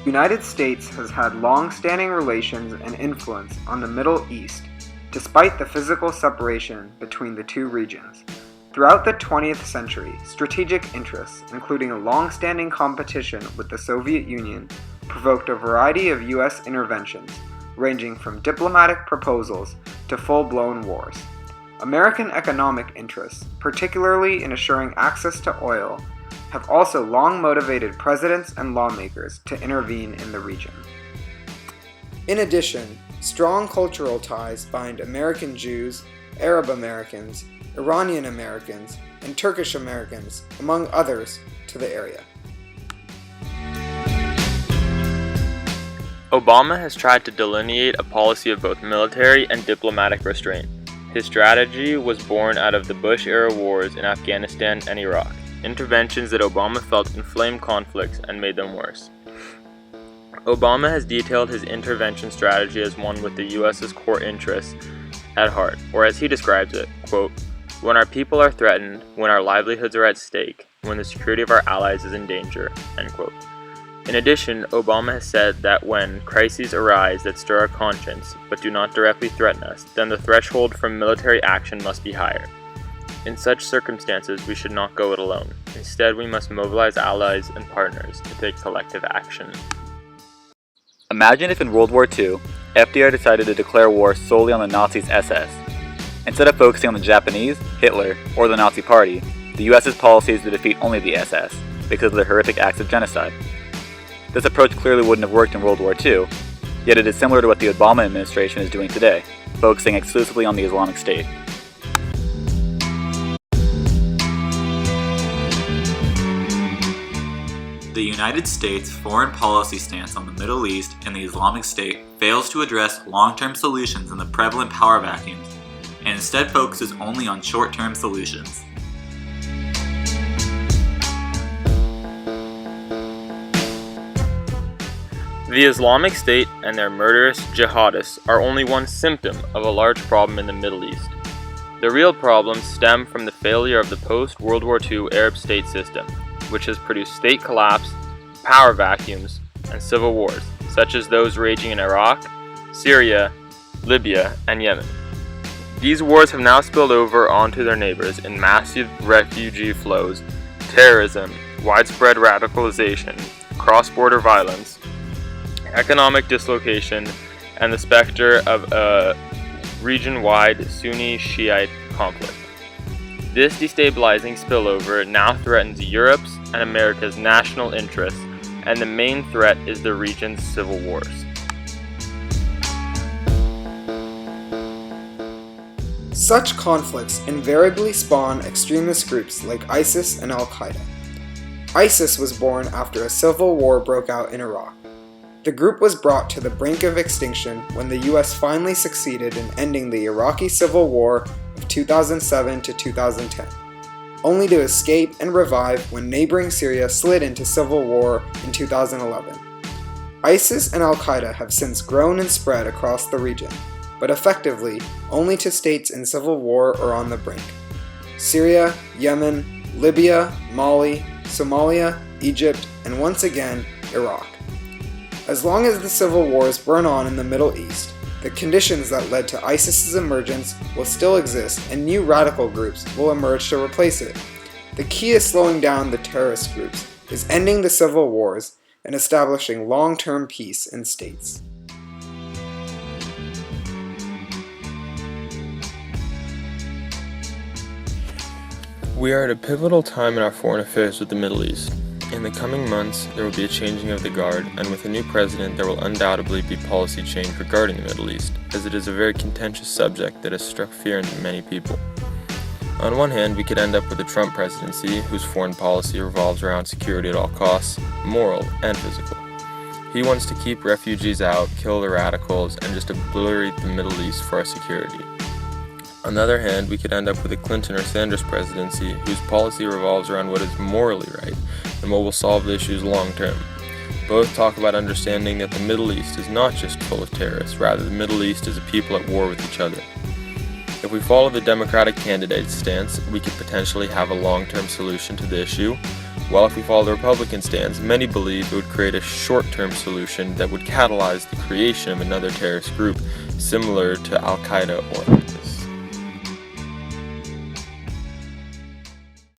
The United States has had long-standing relations and influence on the Middle East, despite the physical separation between the two regions. Throughout the 20th century, strategic interests, including a long-standing competition with the Soviet Union, provoked a variety of U.S. interventions, ranging from diplomatic proposals to full-blown wars. American economic interests, particularly in assuring access to oil, have also long motivated presidents and lawmakers to intervene in the region. In addition, strong cultural ties bind American Jews, Arab Americans, Iranian Americans, and Turkish Americans, among others, to the area. Obama has tried to delineate a policy of both military and diplomatic restraint. His strategy was born out of the Bush-era wars in Afghanistan and Iraq, interventions that Obama felt inflamed conflicts and made them worse. Obama has detailed his intervention strategy as one with the U.S.'s core interests at heart, or as he describes it, quote, "When our people are threatened, when our livelihoods are at stake, when the security of our allies is in danger," end quote. In addition, Obama has said that when crises arise that stir our conscience but do not directly threaten us, then the threshold for military action must be higher. In such circumstances, we should not go it alone. Instead, we must mobilize allies and partners to take collective action. Imagine if in World War II, FDR decided to declare war solely on the Nazis' SS. Instead of focusing on the Japanese, Hitler, or the Nazi Party, the US's policy is to defeat only the SS because of their horrific acts of genocide. This approach clearly wouldn't have worked in World War II, yet it is similar to what the Obama administration is doing today, focusing exclusively on the Islamic State. The United States' foreign policy stance on the Middle East and the Islamic State fails to address long-term solutions in the prevalent power vacuums, and instead focuses only on short-term solutions. The Islamic State and their murderous jihadists are only one symptom of a large problem in the Middle East. The real problems stem from the failure of the post-World War II Arab state system, which has produced state collapse, power vacuums, and civil wars, such as those raging in Iraq, Syria, Libya, and Yemen. These wars have now spilled over onto their neighbors in massive refugee flows, terrorism, widespread radicalization, cross-border violence, economic dislocation, and the specter of a region-wide Sunni-Shiite conflict. This destabilizing spillover now threatens Europe's and America's national interests, and the main threat is the region's civil wars. Such conflicts invariably spawn extremist groups like ISIS and Al-Qaeda. ISIS was born after a civil war broke out in Iraq. The group was brought to the brink of extinction when the US finally succeeded in ending the Iraqi Civil War of 2007 to 2010, only to escape and revive when neighboring Syria slid into civil war in 2011. ISIS and Al-Qaeda have since grown and spread across the region, but effectively only to states in civil war or on the brink: Syria, Yemen, Libya, Mali, Somalia, Egypt, and once again, Iraq. As long as the civil wars burn on in the Middle East, the conditions that led to ISIS's emergence will still exist and new radical groups will emerge to replace it. The key to slowing down the terrorist groups is ending the civil wars and establishing long-term peace in states. We are at a pivotal time in our foreign affairs with the Middle East. In the coming months, there will be a changing of the guard, and with a new president, there will undoubtedly be policy change regarding the Middle East, as it is a very contentious subject that has struck fear into many people. On one hand, we could end up with a Trump presidency whose foreign policy revolves around security at all costs, moral and physical. He wants to keep refugees out, kill the radicals, and just obliterate the Middle East for our security. On the other hand, we could end up with a Clinton or Sanders presidency whose policy revolves around what is morally right and what will solve the issues long term. Both talk about understanding that the Middle East is not just full of terrorists, rather the Middle East is a people at war with each other. If we follow the Democratic candidate's stance, we could potentially have a long-term solution to the issue, while if we follow the Republican stance, many believe it would create a short-term solution that would catalyze the creation of another terrorist group similar to Al-Qaeda or